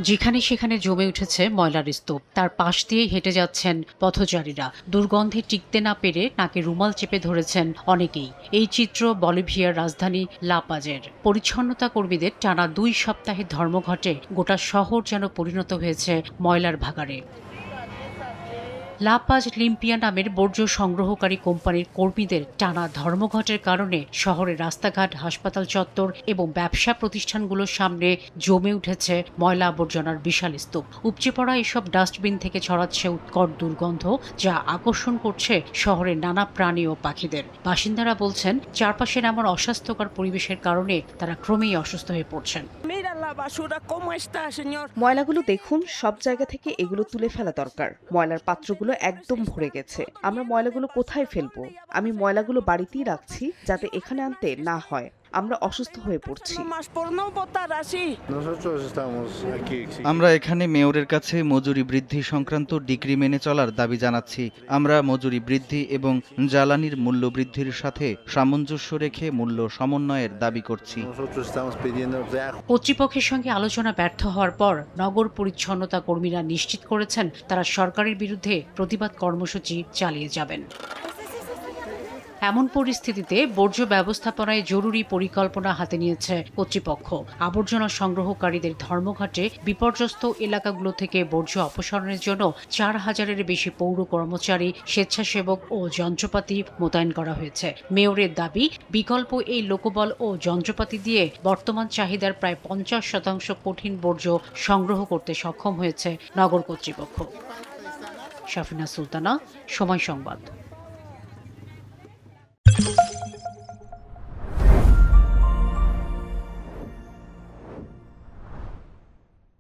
যেখানে সেখানে জমে উঠেছে ময়লার স্তূপ, তার পাশ দিয়েই হেঁটে যাচ্ছেন পথচারীরা। দুর্গন্ধে টিকতে না পেরে নাকে রুমাল চেপে ধরেছেন অনেকেই। এই চিত্র বলিভিয়ার রাজধানী লা পাজের। পরিচ্ছন্নতা কর্মীদের টানা 2 সপ্তাহের ধর্মঘটে গোটা শহর যেন পরিণত হয়েছে ময়লার ভাগাড়ে। লা পাজ লিম্পিয়া নামের বর্জ্য সংগ্রহকারী কোম্পানির কর্মীদের টানা ধর্মঘটের কারণে শহরের রাস্তাঘাট, হাসপাতাল চত্বর এবং ব্যবসা প্রতিষ্ঠানগুলোর সামনে জমে উঠেছে ময়লা আবর্জনার বিশাল স্তূপ। উপচে পড়া এসব ডাস্টবিন থেকে ছড়াচ্ছে উৎকট দুর্গন্ধ, যা আকর্ষণ করছে শহরের নানা প্রাণী ও পাখিদের। বাসিন্দারা বলছেন, চারপাশের এমন অস্বাস্থ্যকর পরিবেশের কারণে তারা ক্রমেই অসুস্থ হয়ে পড়ছেন। ময়লাগুলো দেখুন, সব জায়গা থেকে এগুলো তুলে ফেলা দরকার। ময়লার পাত্রগুলো একদম ভরে গেছে। আমরা ময়লাগুলো কোথায় ফেলবো? আমি ময়লাগুলো বাড়িতেই রাখছি যাতে এখানে আনতে না হয়। আমরা অসুস্থ হয়ে পড়ছি। আমরা এখানে মেয়রের কাছে মজুরি বৃদ্ধি সংক্রান্ত ডিক্রি মেনে চলার দাবি জানাচ্ছি। আমরা মজুরি বৃদ্ধি এবং জ্বালানির মূল্য বৃদ্ধির সাথে সামঞ্জস্য রেখে মূল্য সমন্বয়ের দাবি করছি। কর্তৃপক্ষের সঙ্গে আলোচনা ব্যর্থ হওয়ার পর নগর পরিচ্ছন্নতা কর্মীরা নিশ্চিত করেছেন তারা সরকারের বিরুদ্ধে প্রতিবাদ কর্মসূচি চালিয়ে যাবেন। এমন পরিস্থিতিতে বর্জ্য ব্যবস্থাপনায় জরুরি পরিকল্পনা হাতে নিয়েছে কর্তৃপক্ষ। আবর্জনা সংগ্রহকারীদের ধর্মঘটে বিপর্যস্ত এলাকাগুলো থেকে বর্জ্য অপসারণের জন্য 4,000-এর বেশি পৌর কর্মচারী, স্বেচ্ছাসেবক ও যন্ত্রপাতি মোতায়েন করা হয়েছে। মেয়রের দাবি, বিকল্প এই লোকবল ও যন্ত্রপাতি দিয়ে বর্তমান চাহিদার প্রায় 50% কঠিন বর্জ্য সংগ্রহ করতে সক্ষম হয়েছে নগর কর্তৃপক্ষ। শাফিনা সুলতানা, সময় সংবাদ।